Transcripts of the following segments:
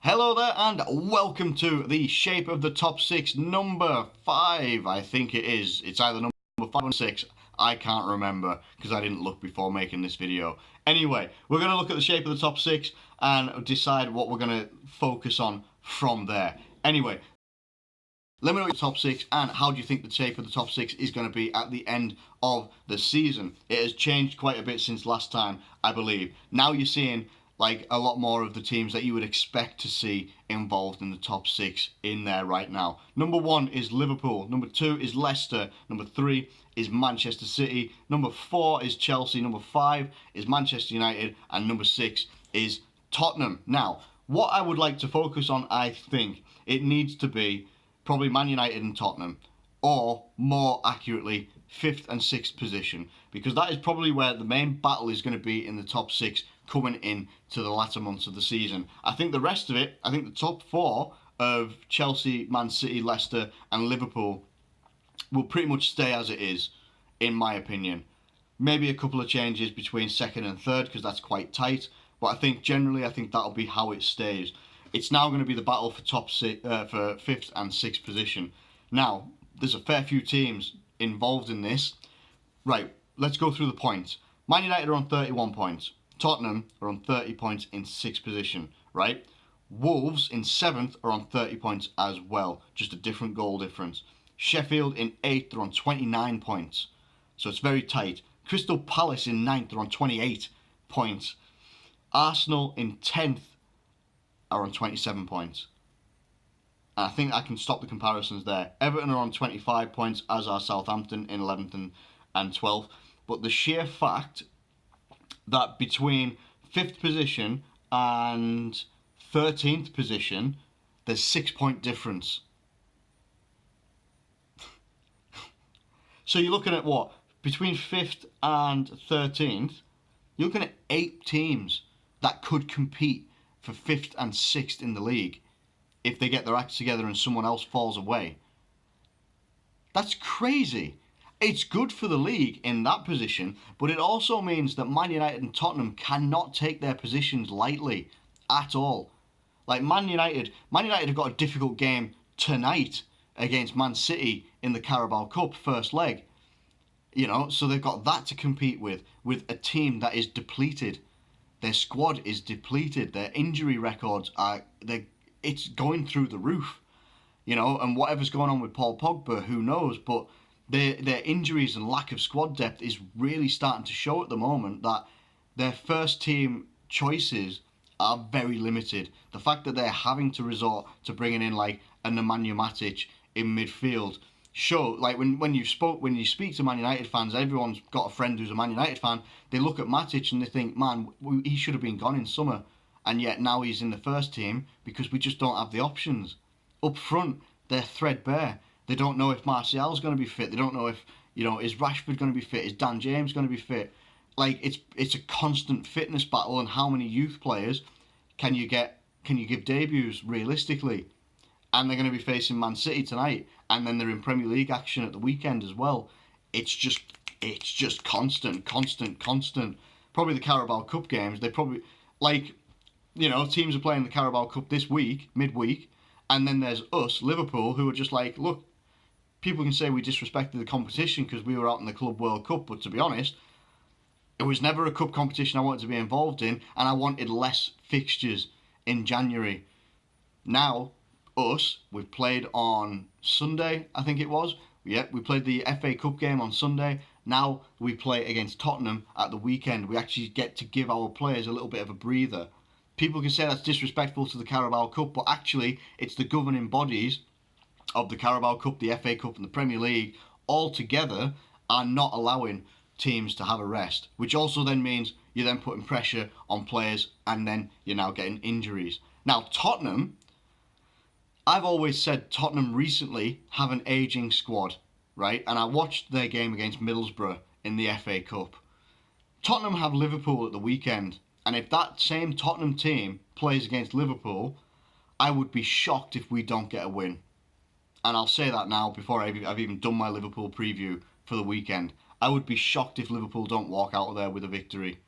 Hello there and welcome to the shape of the top six, number 5, I think it is. It's either number 5 or 6, I can't remember because I didn't look before making this video. Anyway, we're going to look at the shape of the top 6 and decide what we're going to focus on from there. Anyway, let me know your top 6 and how do you think the shape of the top 6 is going to be at the end of the season. It has changed quite a bit since last time, I believe. Now you're seeing like a lot more of the teams that you would expect to see involved in the top 6 in there right now. Number 1 is Liverpool. Number 2 is Leicester. Number 3 is Manchester City. Number 4 is Chelsea. Number 5 is Manchester United. And number 6 is Tottenham. Now, what I would like to focus on, I think, it needs to be probably Man United and Tottenham, or more accurately, 5th and 6th position, because that is probably where the main battle is going to be in the top 6 coming in to the latter months of the season. I think the rest of it, I think the top 4 of Chelsea, Man City, Leicester and Liverpool will pretty much stay as it is, in my opinion. Maybe a couple of changes between 2nd and 3rd because that's quite tight, but I think generally that'll be how it stays. It's now going to be the battle for for 5th and 6th position. Now, there's a fair few teams involved in this. Right, let's go through the points. Man United are on 31 points. Tottenham are on 30 points in 6th position, right? Wolves in 7th are on 30 points as well, just a different goal difference. Sheffield in 8th are on 29 points, so it's very tight. Crystal Palace in 9th are on 28 points. Arsenal in 10th are on 27 points. And I think I can stop the comparisons there. Everton are on 25 points, as are Southampton in 11th and 12th. But the sheer fact that between 5th position and 13th position, there's 6-point difference. So you're looking at what? Between 5th and 13th, you're looking at 8 teams that could compete for 5th and 6th in the league if they get their acts together and someone else falls away. That's crazy. It's good for the league in that position, but it also means that Man United and Tottenham cannot take their positions lightly at all. Like Man United have got a difficult game tonight against Man City in the Carabao Cup first leg. You know, so they've got that to compete with a team that is depleted. Their squad is depleted. Their injury records it's going through the roof. You know, and whatever's going on with Paul Pogba, who knows, but their injuries and lack of squad depth is really starting to show at the moment that their first team choices are very limited. The fact that they're having to resort to bringing in like a Nemanja Matic in midfield show, like when you speak to Man United fans, everyone's got a friend who's a Man United fan, they look at Matic and they think, man, he should have been gone in summer, and yet now he's in the first team because we just don't have the options. Up front, they're threadbare. They don't know if Martial's going to be fit. They don't know if, is Rashford going to be fit? Is Dan James going to be fit? Like, it's a constant fitness battle, and how many youth players can you give debuts realistically? And they're going to be facing Man City tonight, and then they're in Premier League action at the weekend as well. It's just constant. Probably the Carabao Cup games, they probably, teams are playing the Carabao Cup this week, midweek, and then there's us, Liverpool, who are just like, look, people can say we disrespected the competition because we were out in the Club World Cup, but to be honest, it was never a cup competition I wanted to be involved in, and I wanted less fixtures in January. Now, we've played on Sunday, I think it was. Yeah, we played the FA Cup game on Sunday. Now we play against Tottenham at the weekend. We actually get to give our players a little bit of a breather. People can say that's disrespectful to the Carabao Cup, but actually it's the governing bodies of the Carabao Cup, the FA Cup and the Premier League all together are not allowing teams to have a rest, which also then means you're then putting pressure on players and then you're now getting injuries. Now Tottenham, I've always said Tottenham recently have an ageing squad, right? And I watched their game against Middlesbrough in the FA Cup. Tottenham have Liverpool at the weekend, and if that same Tottenham team plays against Liverpool, I would be shocked if we don't get a win. And I'll say that now before I've even done my Liverpool preview for the weekend. I would be shocked if Liverpool don't walk out of there with a victory.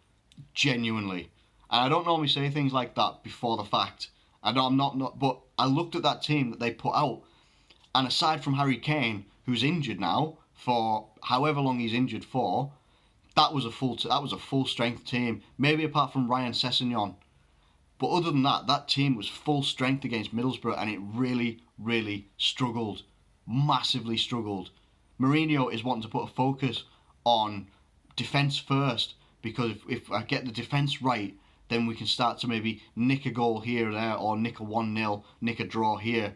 Genuinely. And I don't normally say things like that before the fact. I know I'm not, but I looked at that team that they put out, and aside from Harry Kane, who's injured now for however long he's injured for, that was a full strength team. Maybe apart from Ryan Sessegnon, but other than that, that team was full strength against Middlesbrough, and it really, really struggled, massively struggled. Mourinho is wanting to put a focus on defence first, because if I get the defence right, then we can start to maybe nick a goal here or there, or nick a 1-0, nick a draw here.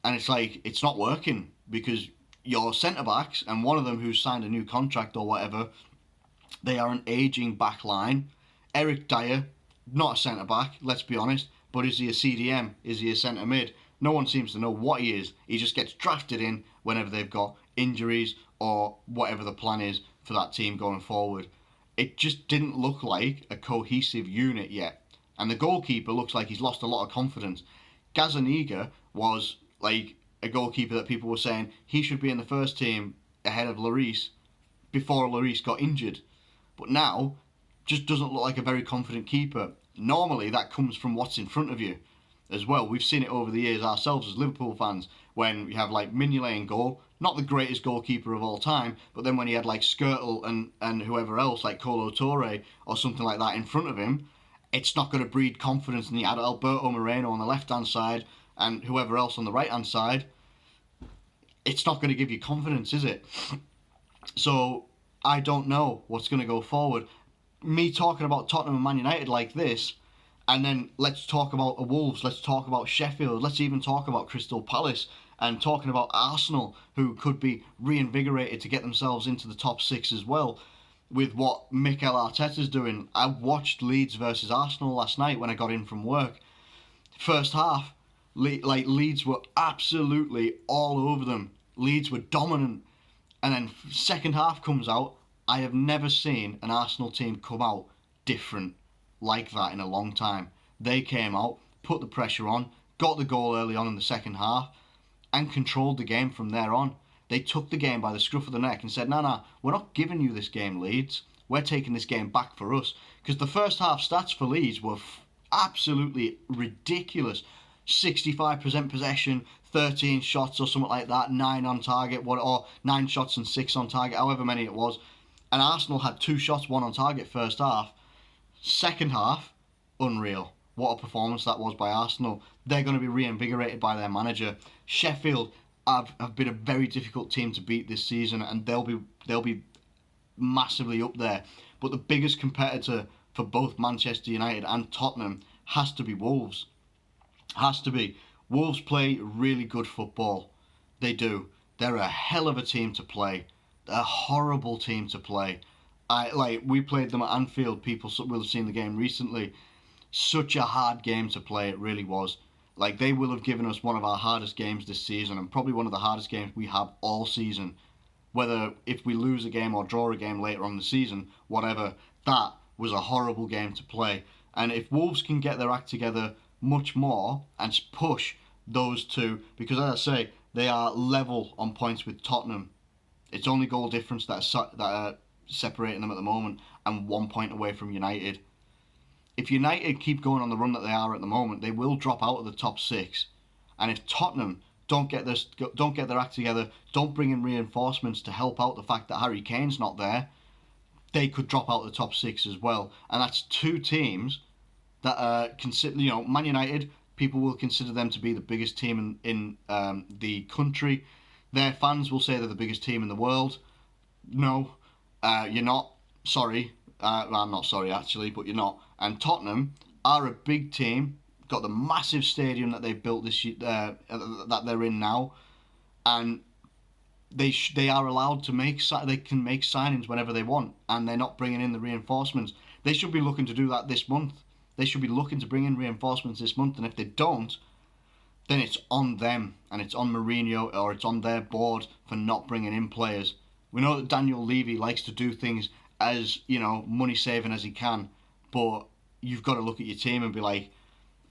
And it's like, it's not working, because your centre backs, and one of them who's signed a new contract or whatever, they are an ageing back line. Eric Dyer, not a centre back, let's be honest, but is he a CDM? Is he a centre mid? No one seems to know what he is. He just gets drafted in whenever they've got injuries or whatever the plan is for that team going forward. It just didn't look like a cohesive unit yet. And the goalkeeper looks like he's lost a lot of confidence. Gazzaniga was like a goalkeeper that people were saying he should be in the first team ahead of Lloris before Lloris got injured. But now, just doesn't look like a very confident keeper. Normally, that comes from what's in front of you as well. We've seen it over the years ourselves as Liverpool fans, when you have like Mignolet in goal, not the greatest goalkeeper of all time, but then when he had like Skirtle and whoever else, like Kolo Touré or something like that in front of him, it's not going to breed confidence. And you had Alberto Moreno on the left-hand side and whoever else on the right-hand side. It's not going to give you confidence, is it? So I don't know what's going to go forward. Me talking about Tottenham and Man United like this, and then let's talk about the Wolves, let's talk about Sheffield, let's even talk about Crystal Palace, and talking about Arsenal, who could be reinvigorated to get themselves into the top six as well, with what Mikel Arteta's doing. I watched Leeds versus Arsenal last night when I got in from work. First half, Leeds were absolutely all over them. Leeds were dominant. And then second half comes out. I have never seen an Arsenal team come out different like that in a long time. They came out, put the pressure on, got the goal early on in the second half, and controlled the game from there on. They took the game by the scruff of the neck and said, nah, we're not giving you this game, Leeds. We're taking this game back for us. Because the first half stats for Leeds were absolutely ridiculous. 65% possession, 13 shots or something like that, 9 on target, or 9 shots and 6 on target, however many it was. And Arsenal had 2 shots, 1 on target first half. Second half, unreal. What a performance that was by Arsenal. They're going to be reinvigorated by their manager. Sheffield have been a very difficult team to beat this season, and they'll be massively up there. But the biggest competitor for both Manchester United and Tottenham has to be Wolves. Has to be. Wolves play really good football. They do. They're a hell of a team to play. They're a horrible team to play. We played them at Anfield. People will have seen the game recently. Such a hard game to play, it really was. Like, they will have given us one of our hardest games this season, and probably one of the hardest games we have all season. Whether if we lose a game or draw a game later on in the season, whatever, that was a horrible game to play. And if Wolves can get their act together much more and push those two, because as I say, they are level on points with Tottenham. It's only goal difference that are separating them at the moment, and 1 point away from United. If United keep going on the run that they are at the moment, they will drop out of the top 6. And if Tottenham don't get their act together, don't bring in reinforcements to help out the fact that Harry Kane's not there, they could drop out of the top 6 as well. And that's 2 teams that are consider, Man United, people will consider them to be the biggest team in the country. Their fans will say they're the biggest team in the world. No, you're not. Sorry. I'm not sorry, actually, but you're not. And Tottenham are a big team, got the massive stadium that they've built this year, that they're in now, and they are allowed to they can make signings whenever they want, and they're not bringing in the reinforcements. They should be looking to do that this month. They should be looking to bring in reinforcements this month, and if they don't, then it's on them, and it's on Mourinho, or it's on their board for not bringing in players. We know that Daniel Levy likes to do things as, money saving as he can, but you've got to look at your team and be like,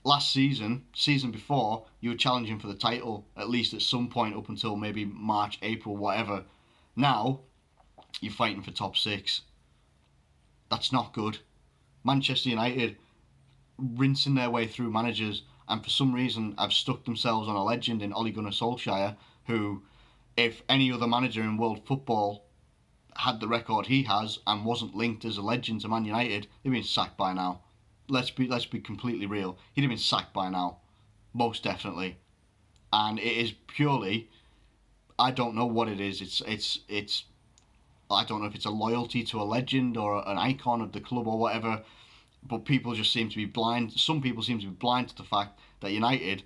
last season before, you were challenging for the title, at least at some point up until maybe March, April, whatever. Now, you're fighting for top 6. That's not good. Manchester United rinsing their way through managers and for some reason have stuck themselves on a legend in Ole Gunnar Solskjaer, who, if any other manager in world football had the record he has and wasn't linked as a legend to Man United, he'd been sacked by now. Let's be completely real. He'd have been sacked by now, most definitely. And it is purely, I don't know what it is. It's I don't know if it's a loyalty to a legend or an icon of the club or whatever. But people just seem to be blind. Some people seem to be blind to the fact that United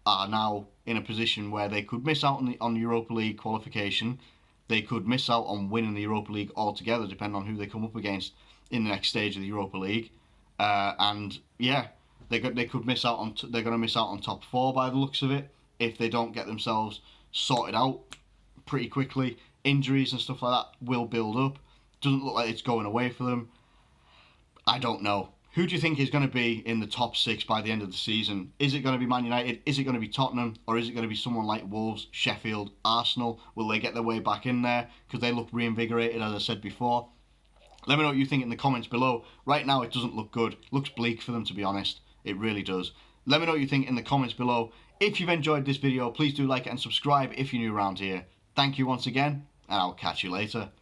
are now in a position where they could miss out on Europa League qualification. They could miss out on winning the Europa League altogether, depending on who they come up against in the next stage of the Europa League. And yeah, they could miss out on. They're going to miss out on top four by the looks of it if they don't get themselves sorted out pretty quickly. Injuries and stuff like that will build up. Doesn't look like it's going away for them. I don't know. Who do you think is going to be in the top six by the end of the season? Is it going to be Man United? Is it going to be Tottenham? Or is it going to be someone like Wolves, Sheffield, Arsenal? Will they get their way back in there? Because they look reinvigorated, as I said before. Let me know what you think in the comments below. Right now, it doesn't look good. It looks bleak for them, to be honest. It really does. Let me know what you think in the comments below. If you've enjoyed this video, please do like it and subscribe if you're new around here. Thank you once again, and I'll catch you later.